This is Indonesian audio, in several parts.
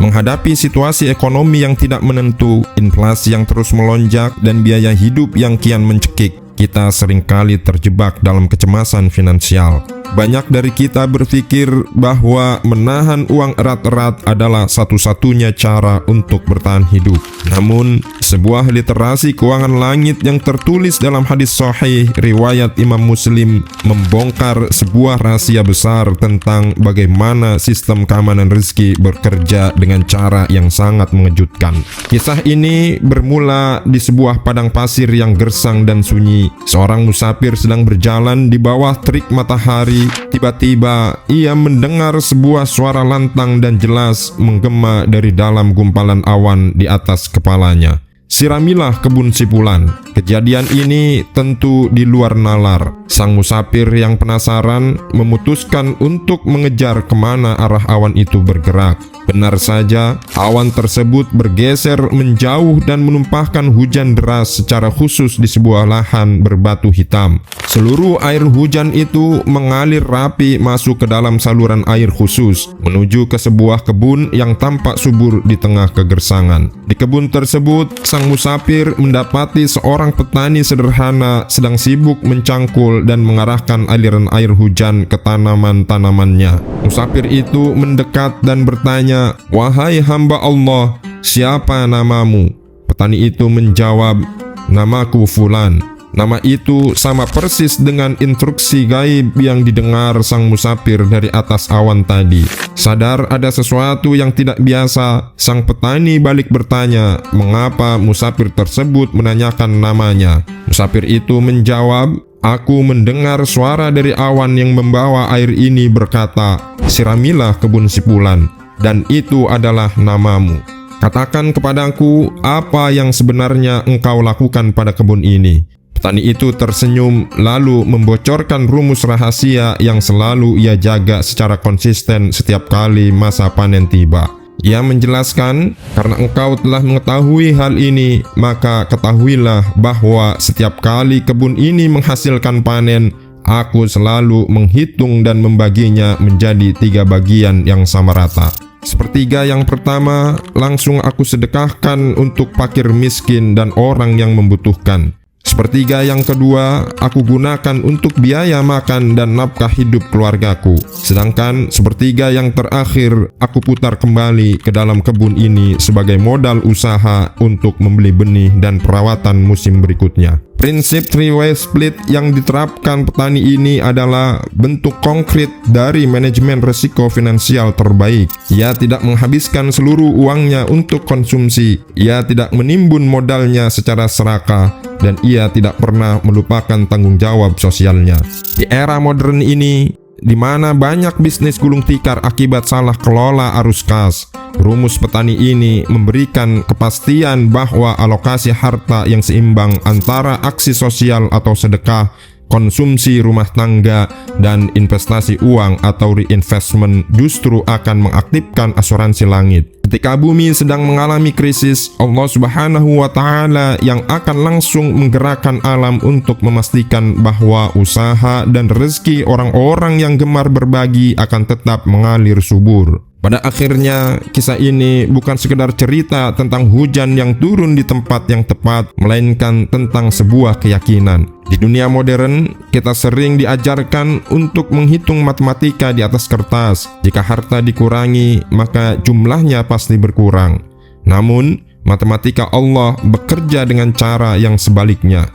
Menghadapi situasi ekonomi yang tidak menentu, inflasi yang terus melonjak, dan biaya hidup yang kian mencekik, kita seringkali terjebak dalam kecemasan finansial. Banyak dari kita berpikir bahwa menahan uang erat-erat adalah satu-satunya cara untuk bertahan hidup. Namun, sebuah literasi keuangan langit yang tertulis dalam hadis sahih riwayat Imam Muslim membongkar sebuah rahasia besar tentang bagaimana sistem keamanan rezeki bekerja dengan cara yang sangat mengejutkan. Kisah ini bermula di sebuah padang pasir yang gersang dan sunyi. Seorang musafir sedang berjalan di bawah terik matahari. Tiba-tiba ia mendengar sebuah suara lantang dan jelas menggema dari dalam gumpalan awan di atas kepalanya. Siramilah kebun sipulan. Kejadian ini tentu di luar nalar. Sang musafir yang penasaran memutuskan untuk mengejar kemana arah awan itu bergerak. Benar saja, awan tersebut bergeser menjauh dan menumpahkan hujan deras secara khusus di sebuah lahan berbatu hitam. Seluruh air hujan itu mengalir rapi masuk ke dalam saluran air khusus, menuju ke sebuah kebun yang tampak subur di tengah kegersangan. Di kebun tersebut, sang musafir mendapati seorang petani sederhana sedang sibuk mencangkul dan mengarahkan aliran air hujan ke tanaman-tanamannya. Musafir itu mendekat dan bertanya, "Wahai hamba Allah, siapa namamu?" Petani itu menjawab, "Namaku Fulan." Nama itu sama persis dengan instruksi gaib yang didengar sang musafir dari atas awan tadi. Sadar ada sesuatu yang tidak biasa, sang petani balik bertanya, mengapa musafir tersebut menanyakan namanya. Musafir itu menjawab, "Aku mendengar suara dari awan yang membawa air ini berkata, 'Siramilah kebun sipulan,' dan itu adalah namamu. Katakan kepadaku apa yang sebenarnya engkau lakukan pada kebun ini." Petani itu tersenyum lalu membocorkan rumus rahasia yang selalu ia jaga secara konsisten setiap kali masa panen tiba. Ia menjelaskan, "Karena engkau telah mengetahui hal ini, maka ketahuilah bahwa setiap kali kebun ini menghasilkan panen, aku selalu menghitung dan membaginya menjadi 3 bagian yang sama rata. Sepertiga yang pertama langsung aku sedekahkan untuk fakir miskin dan orang yang membutuhkan. Sepertiga yang kedua aku gunakan untuk biaya makan dan nafkah hidup keluargaku. Sedangkan sepertiga yang terakhir aku putar kembali ke dalam kebun ini sebagai modal usaha untuk membeli benih dan perawatan musim berikutnya." Prinsip three-way split yang diterapkan petani ini adalah bentuk konkret dari manajemen risiko finansial terbaik. Ia tidak menghabiskan seluruh uangnya untuk konsumsi, ia tidak menimbun modalnya secara serakah, dan ia tidak pernah melupakan tanggung jawab sosialnya. Di era modern ini, di mana banyak bisnis gulung tikar akibat salah kelola arus kas, rumus petani ini memberikan kepastian bahwa alokasi harta yang seimbang antara aksi sosial atau sedekah, konsumsi rumah tangga, dan investasi uang atau reinvestment justru akan mengaktifkan asuransi langit. Ketika bumi sedang mengalami krisis, Allah Subhanahu wa Ta'ala yang akan langsung menggerakkan alam untuk memastikan bahwa usaha dan rezeki orang-orang yang gemar berbagi akan tetap mengalir subur. Pada akhirnya, kisah ini bukan sekedar cerita tentang hujan yang turun di tempat yang tepat, melainkan tentang sebuah keyakinan. Di dunia modern, kita sering diajarkan untuk menghitung matematika di atas kertas. Jika harta dikurangi, maka jumlahnya pasti berkurang. Namun, matematika Allah bekerja dengan cara yang sebaliknya.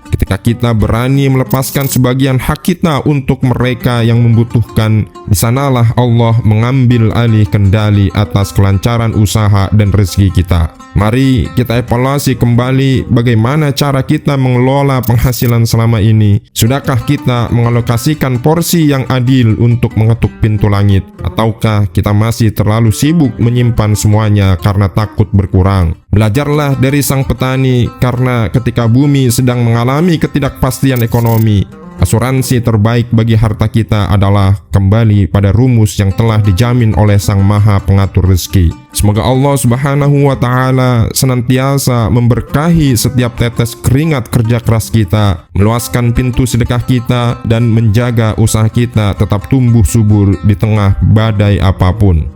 Ketika kita berani melepaskan sebagian hak kita untuk mereka yang membutuhkan, di sanalah Allah mengambil alih kendali atas kelancaran usaha dan rezeki kita. Mari kita evaluasi kembali bagaimana cara kita mengelola penghasilan selama ini. Sudahkah kita mengalokasikan porsi yang adil untuk mengetuk pintu langit? Ataukah kita masih terlalu sibuk menyimpan semuanya karena takut berkurang? Belajarlah dari sang petani, karena ketika bumi sedang mengalami ketidakpastian ekonomi, asuransi terbaik bagi harta kita adalah kembali pada rumus yang telah dijamin oleh Sang Maha Pengatur rezeki. Semoga Allah Subhanahu wa Ta'ala senantiasa memberkahi setiap tetes keringat kerja keras kita, meluaskan pintu sedekah kita, dan menjaga usaha kita tetap tumbuh subur di tengah badai apapun.